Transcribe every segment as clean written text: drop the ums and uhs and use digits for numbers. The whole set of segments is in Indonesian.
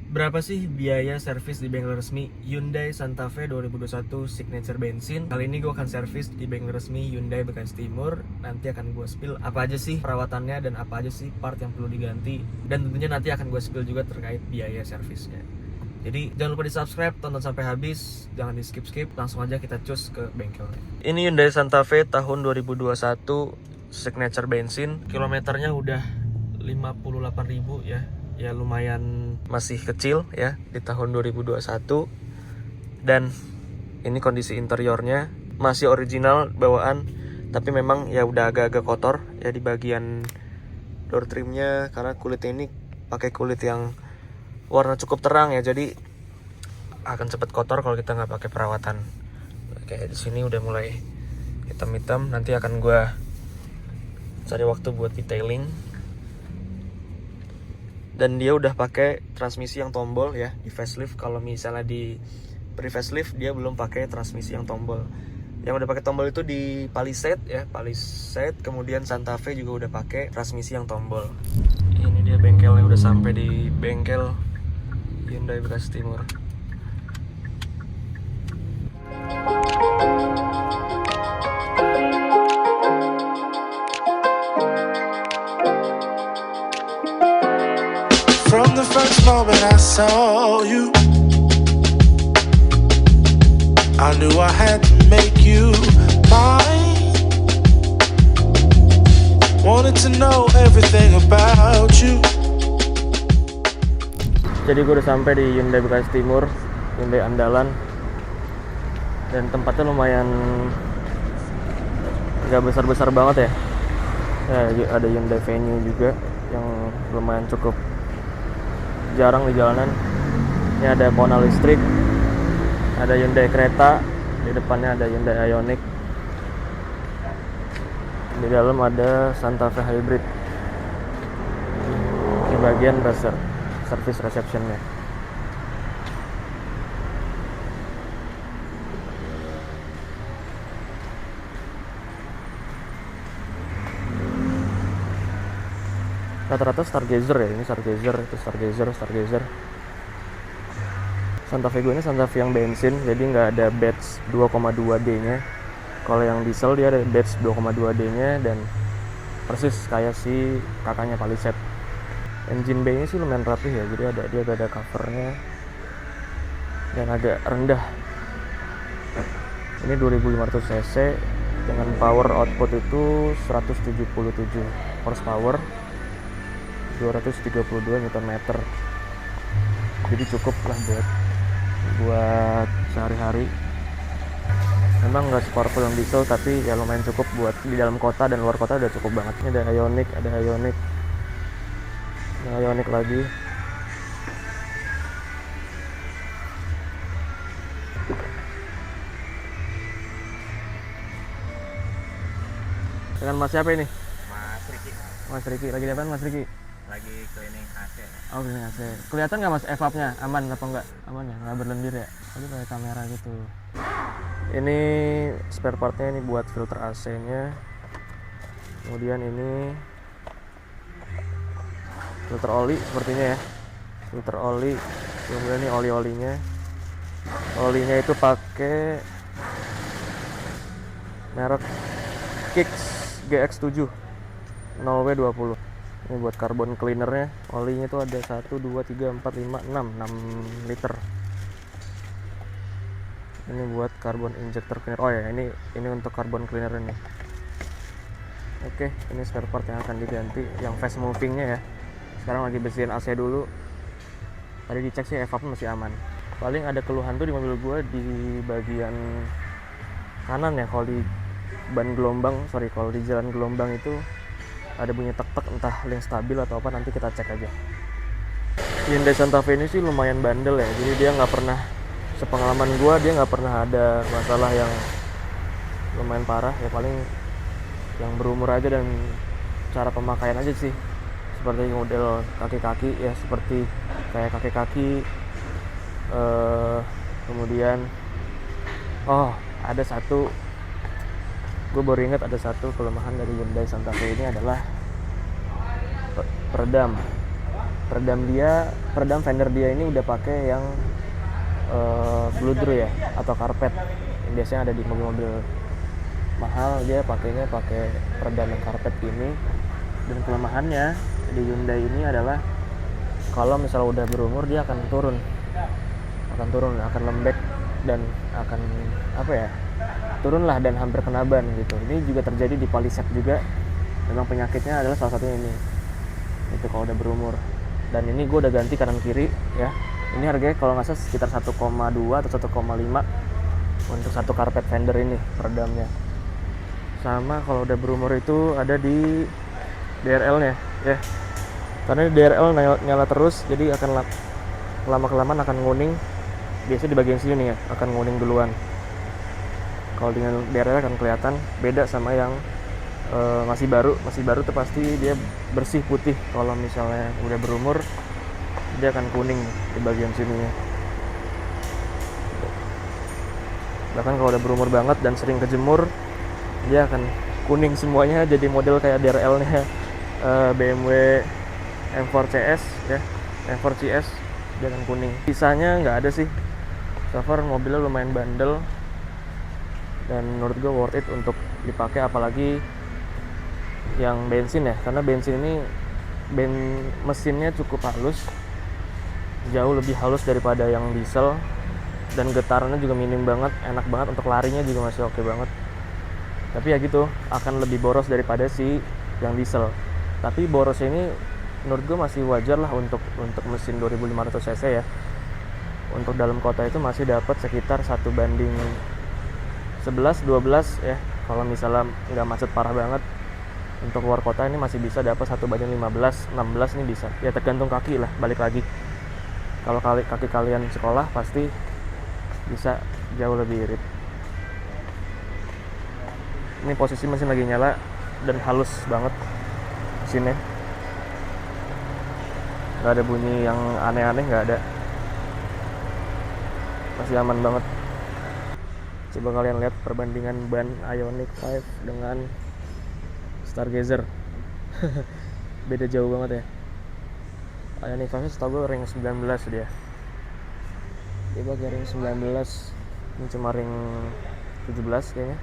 Berapa sih biaya servis di bengkel resmi Hyundai Santa Fe 2021 Signature Bensin? Kali ini gue akan servis di bengkel resmi Hyundai Bekasi Timur. Nanti akan gue spill apa aja sih perawatannya dan apa aja sih part yang perlu diganti. Dan tentunya nanti akan gue spill juga terkait biaya servisnya. Jadi jangan lupa di subscribe, tonton sampai habis, jangan di skip-skip, langsung aja kita cus ke bengkelnya. Ini Hyundai Santa Fe tahun 2021 Signature Bensin. Kilometernya udah 58.000 ya. Ya lumayan masih kecil ya di tahun 2021. Dan ini kondisi interiornya masih original bawaan, tapi memang ya udah agak-agak kotor ya di bagian door trimnya, karena kulitnya ini pakai kulit yang warna cukup terang ya, jadi akan cepat kotor kalau kita nggak pakai perawatan. Kayak di sini udah mulai hitam-hitam, nanti akan gua cari waktu buat detailing. Dan dia udah pakai transmisi yang tombol ya di facelift. Kalau misalnya di pre-facelift dia belum pakai transmisi yang tombol. Yang udah pakai tombol itu di Palisade ya, Palisade. Kemudian Santa Fe juga udah pakai transmisi yang tombol. Ini dia bengkelnya, udah sampai di bengkel Hyundai Bekasi Timur. From the first moment I saw you, I knew I had to make you mine. Wanted to know everything about you. Jadi gue udah sampai di Hyundai Bekasi Timur, Hyundai andalan. Dan tempatnya lumayan gak besar-besar banget ya. Ya ada Hyundai Venue juga yang lumayan cukup jarang di jalanan. Ini ada Kona listrik, ada Hyundai kereta, di depannya ada Hyundai Ioniq, di dalam ada Santa Fe Hybrid. Di bagian service receptionnya. Rata-rata Stargazer ya, ini Stargazer, itu Stargazer. Santa Fe gue ini Santa Fe yang bensin, jadi nggak ada batch 2,2D nya. Kalau yang diesel dia ada batch 2,2D nya, dan persis kayak si kakaknya Palisade. Engine bay nya sih lumayan rapih ya, jadi dia ada covernya dan agak rendah. Ini 2500 cc dengan power output itu 177 horsepower, 232 Nm. Jadi cukup lah buat sehari-hari. Memang nggak sepowerful yang diesel, tapi ya lumayan cukup buat di dalam kota dan luar kota udah cukup banget. Ini ada Ioniq lagi. Dengan Mas siapa ini? Mas Riki. Lagi di apa Mas Riki? Lagi cleaning AC. Oh, cleaning AC. Kelihatan nggak Mas evapnya? Aman apa enggak? Aman ya? Nggak berlendir ya? Tadi pakai kamera gitu. Ini spare partnya ini buat filter AC-nya. Kemudian ini filter oli sepertinya ya. Filter oli. Kemudian ini oli-olinya. Olinya itu pakai merek Kicks GX7 0W20. Ini buat carbon cleanernya. Olinya itu ada 1, 2, 3, 4, 5, 6 liter. Ini buat carbon injector cleaner. Oh ya, ini untuk carbon cleaner ini. Oke, ini spare part yang akan diganti, yang fast movingnya ya. Sekarang lagi bersihin AC dulu. Tadi dicek sih evapnya masih aman. Paling ada keluhan tuh di mobil gue di bagian kanan ya, kalau di kalau di jalan gelombang itu ada bunyi tek-tek, entah link stabil atau apa, nanti kita cek aja. Hyundai Santa Fe ini sih lumayan bandel ya, jadi dia nggak pernah, sepengalaman gue dia nggak pernah ada masalah yang lumayan parah ya. Paling yang berumur aja dan cara pemakaian aja sih, seperti model kaki-kaki ya, seperti kayak kaki-kaki. Kemudian ada satu, gue baru ingat ada satu kelemahan dari Hyundai Santa Fe ini adalah peredam. Peredam fender dia ini udah pakai yang bludru ya, atau karpet. Yang biasanya ada di mobil-mobil mahal, dia pakainya pakai peredam yang karpet gini. Dan kelemahannya di Hyundai ini adalah kalau misalnya udah berumur dia akan turun, akan lembek dan akan turun lah dan hampir kena ban gitu. Ini juga terjadi di Palisade juga. Memang penyakitnya adalah salah satunya ini. Itu kalau udah berumur. Dan ini gue udah ganti kanan kiri ya. Ini harganya kalau nggak salah sekitar 1,2 atau 1,5 untuk satu karpet fender ini peredamnya. Sama kalau udah berumur itu ada di DRL-nya ya. Karena DRL nyala terus, jadi akan lama-kelamaan akan nguning. Biasanya di bagian sini ya, akan nguning duluan. Kalau dengan DRL akan kelihatan beda sama yang masih baru tuh pasti dia bersih putih. Kalau misalnya udah berumur dia akan kuning di bagian sininya. Bahkan kalau udah berumur banget dan sering kejemur, dia akan kuning semuanya, jadi model kayak DRL-nya BMW M4 CS ya, M4 CS, dia akan kuning. Sisanya nggak ada sih. So far mobilnya lumayan bandel dan menurut gue worth it untuk dipakai, apalagi yang bensin ya, karena bensin ini mesinnya cukup halus, jauh lebih halus daripada yang diesel, dan getarannya juga minim banget, enak banget untuk larinya juga masih oke banget. Tapi ya gitu, akan lebih boros daripada si yang diesel. Tapi borosnya ini menurut gue masih wajar lah untuk mesin 2500 cc ya. Untuk dalam kota itu masih dapat sekitar 1:11 12 ya. Kalau misalnya nggak macet parah banget, untuk luar kota ini masih bisa dapat 1:15 16 ini bisa. Ya tergantung kaki lah, balik lagi. Kalau kaki kalian sekolah pasti bisa jauh lebih irit. Ini posisi mesin lagi nyala dan halus banget mesinnya. Gak ada bunyi yang aneh-aneh, gak ada. Masih aman banget. Coba kalian lihat perbandingan ban Ioniq 5 dengan Stargazer. Beda jauh banget ya. Ioniq 5 setahu gue ring 19 dia. Dia pakai ring 19, ini cuma ring 17 kayaknya.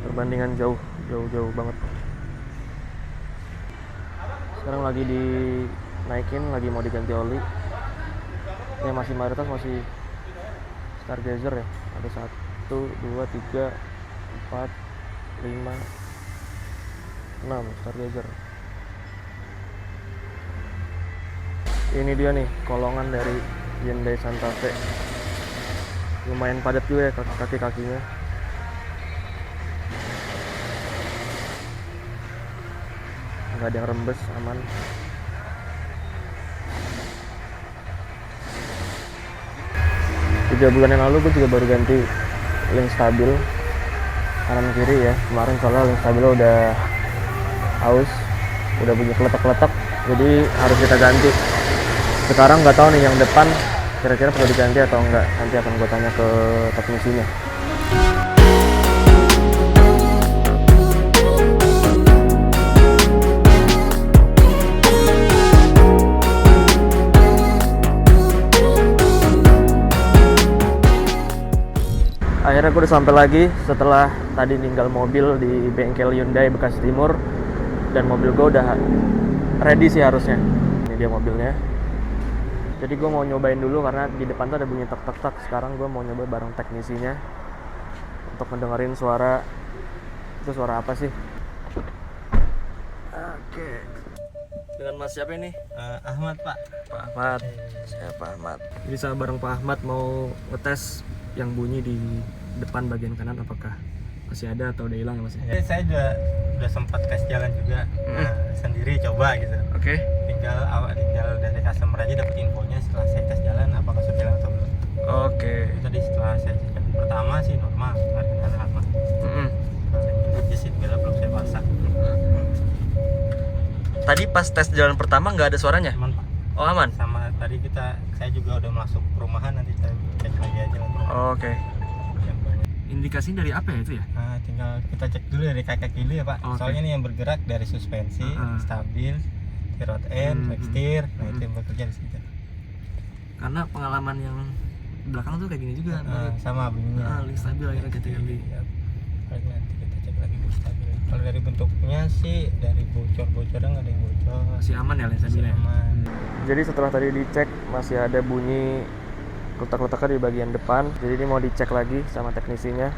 Perbandingan jauh banget. Sekarang lagi dinaikin, lagi mau diganti oli. Ya masih mayoritas masih Stargazer ya. Ada 1, 2, 3, 4, 5, 6 Stargazer. Ini dia nih kolongan dari Hyundai Santa Fe. Lumayan padat juga ya kaki-kakinya. Nggak ada yang rembes, aman. Tiga bulan yang lalu gue juga baru ganti link stabil kanan kiri ya. Kemarin soalnya link stabilnya udah aus, udah bunyi keletak-keletak, jadi harus kita ganti. Sekarang nggak tahu nih yang depan kira-kira perlu diganti atau enggak. Nanti akan gue tanya ke teknisinya. Akhirnya gue udah sampai lagi setelah tadi ninggal mobil di bengkel Hyundai Bekasi Timur, dan mobil gue udah ready sih harusnya. Ini dia mobilnya. Jadi gue mau nyobain dulu karena di depan tuh ada bunyi tek-tek-tek. Sekarang gue mau nyoba bareng teknisinya untuk mendengarin suara. Itu suara apa sih? Oke. Dengan Mas siapa ini? Ahmad, Pak. Pak Ahmad. Saya Pak Ahmad. Jadi sama bareng Pak Ahmad mau ngetes yang bunyi di depan bagian kanan apakah masih ada atau udah hilang ya Mas? Saya udah sempat tes jalan juga sendiri coba gitu. Oke. Tinggal dari customer aja dapat infonya setelah saya tes jalan apakah sudah hilang atau belum. Oke. Tadi setelah saya cek pertama sih normal, nggak ada kendala apa. Aja sih bila belum saya pasang. Tadi pas tes jalan pertama nggak ada suaranya? Aman, Pak. Oh aman. Sama tadi saya juga udah masuk perumahan, nanti saya cek lagi aja. Oke. indikasinya dari apa ya itu ya? Nah, tinggal kita cek dulu dari kaki dulu ya Pak. Oke. Soalnya ini yang bergerak dari suspensi, stabil, rod end, backsteer, nah itu yang bekerja di situ. Karena pengalaman yang belakang tuh kayak gini juga. Sama bunyinya. Link stabil akhirnya kita ganti. Ya. Paling nanti kita cek lagi link stabil. Kalau dari bentuknya sih dari bocor-bocornya nggak ada yang bocor. Masih aman ya link stabilnya? Masih aman. Jadi setelah tadi dicek masih ada bunyi letak-letaknya di bagian depan. Jadi ini mau dicek lagi sama teknisinya.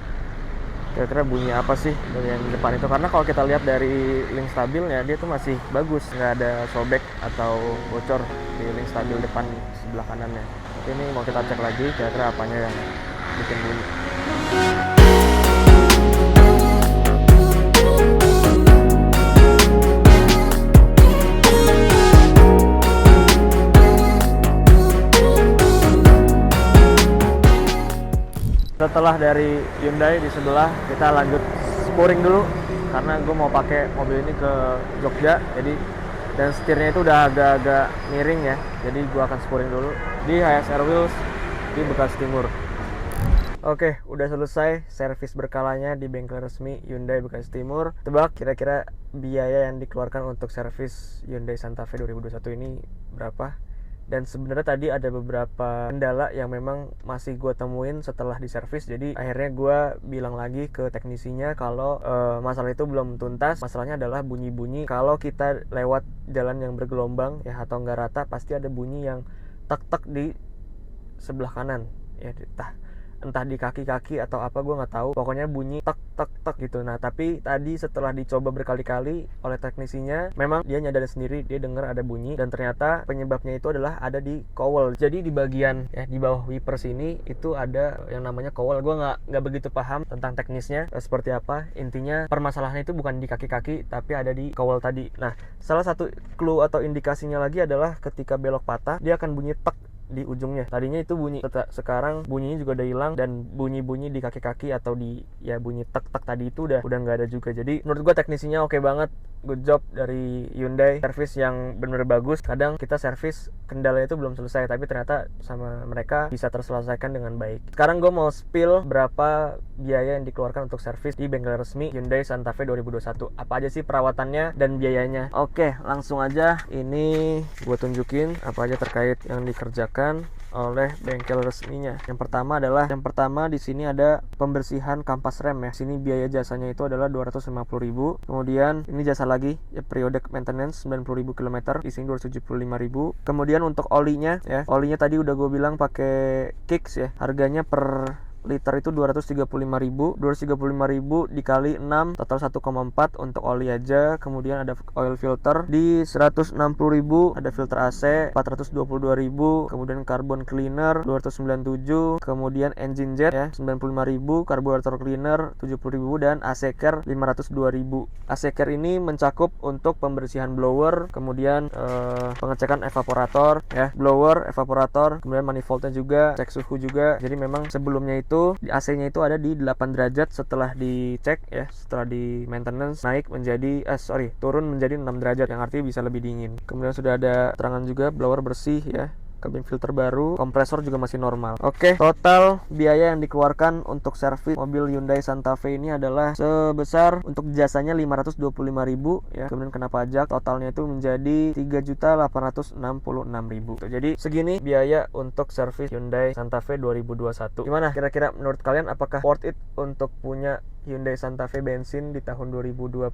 Kira-kira bunyi apa sih bagian depan itu? Karena kalau kita lihat dari link stabilnya dia tuh masih bagus, nggak ada sobek atau bocor di link stabil depan sebelah kanannya. Tapi ini mau kita cek lagi kira-kira apanya yang bikin bunyi. Setelah dari Hyundai di sebelah, kita lanjut spuring dulu karena gue mau pakai mobil ini ke Jogja. Jadi dan setirnya itu udah agak-agak miring ya. Jadi gue akan spuring dulu di HSR Wheels di Bekasi Timur. Oke, udah selesai servis berkalanya di bengkel resmi Hyundai Bekasi Timur. Tebak kira-kira biaya yang dikeluarkan untuk servis Hyundai Santa Fe 2021 ini berapa? Dan sebenarnya tadi ada beberapa kendala yang memang masih gue temuin setelah diservis. Jadi akhirnya gue bilang lagi ke teknisinya kalau masalah itu belum tuntas. Masalahnya adalah bunyi-bunyi kalau kita lewat jalan yang bergelombang ya atau nggak rata, pasti ada bunyi yang tek-tek di sebelah kanan ya, entah di kaki-kaki atau apa gue nggak tahu, pokoknya bunyi tek tek tek gitu. Nah tapi tadi setelah dicoba berkali-kali oleh teknisinya, memang dia nyadarin sendiri, dia dengar ada bunyi dan ternyata penyebabnya itu adalah ada di cowl. Jadi di bagian ya di bawah wiper sini itu ada yang namanya cowl. Gue nggak begitu paham tentang teknisnya seperti apa. Intinya permasalahannya itu bukan di kaki-kaki tapi ada di cowl tadi. Nah salah satu clue atau indikasinya lagi adalah ketika belok patah dia akan bunyi tek di ujungnya. Tadinya itu bunyi, sekarang bunyinya juga udah hilang dan bunyi-bunyi di kaki-kaki atau di ya bunyi tek-tek tadi itu udah nggak ada juga. Jadi menurut gue teknisinya oke banget, good job dari Hyundai, servis yang bener bagus. Kadang kita servis kendala itu belum selesai tapi ternyata sama mereka bisa terselesaikan dengan baik. Sekarang gue mau spill berapa biaya yang dikeluarkan untuk servis di bengkel resmi Hyundai Santa Fe 2021. Apa aja sih perawatannya dan biayanya? Oke, langsung aja ini gue tunjukin apa aja terkait yang dikerjakan oleh bengkel resminya. Yang pertama di sini ada pembersihan kampas rem ya. Sini biaya jasanya itu adalah 250.000. Kemudian ini jasa lagi ya, periodic maintenance 90.000 km. Di sini 275.000. Kemudian untuk olinya ya. Olinya tadi udah gue bilang pakai Kicks ya. Harganya per liter itu 235.000 dikali 6 total 1,4 untuk oli aja. Kemudian ada oil filter di 160.000, ada filter AC 422.000, kemudian carbon cleaner 297, kemudian engine jet ya 95.000, carburetor cleaner 70.000 dan AC care 502.000. AC care ini mencakup untuk pembersihan blower, kemudian pengecekan evaporator ya, blower, evaporator, kemudian manifoldnya juga, cek suhu juga. Jadi memang sebelumnya itu di AC-nya itu ada di 8 derajat, setelah dicek ya, setelah di maintenance naik menjadi turun menjadi 6 derajat yang artinya bisa lebih dingin. Kemudian sudah ada terangan juga blower bersih ya, kabin filter baru, kompresor juga masih normal. Oke, total biaya yang dikeluarkan untuk servis mobil Hyundai Santa Fe ini adalah sebesar untuk jasanya 525.000 ya. Kemudian kena pajak, totalnya itu menjadi 3.866.000. Jadi segini biaya untuk servis Hyundai Santa Fe 2021. Gimana kira-kira menurut kalian, apakah worth it untuk punya Hyundai Santa Fe bensin di tahun 2026?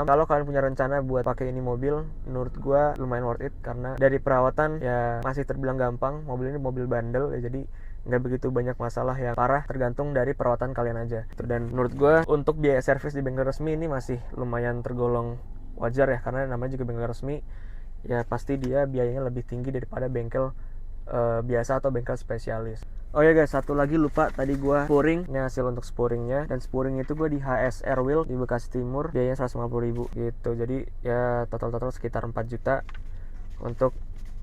Kalau kalian punya rencana buat pakai ini mobil, menurut gua lumayan worth it karena dari perawatan ya masih terbilang gampang. Mobil ini mobil bandel ya, jadi nggak begitu banyak masalah yang parah, tergantung dari perawatan kalian aja. Dan menurut gua untuk biaya servis di bengkel resmi ini masih lumayan tergolong wajar ya, karena namanya juga bengkel resmi ya, pasti dia biayanya lebih tinggi daripada bengkel biasa atau bengkel spesialis. Oh ya guys, satu lagi lupa tadi gua spuring. Ini hasil untuk spuringnya, dan spuring itu gua di HSR Wheel di Bekasi Timur, biayanya 150.000 gitu. Jadi ya total sekitar 4 juta untuk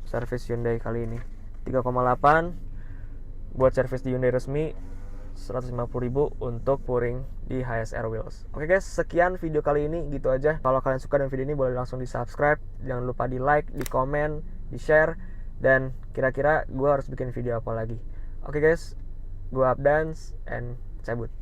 servis Hyundai kali ini. 3,8 buat servis di Hyundai resmi, 150.000 untuk spuring di HSR Wheels. Oke guys, sekian video kali ini, gitu aja. Kalau kalian suka dengan video ini boleh langsung di subscribe, jangan lupa di like, di komen, di share, dan kira-kira gue harus bikin video apa lagi. Oke guys, gue Abdans and cabut.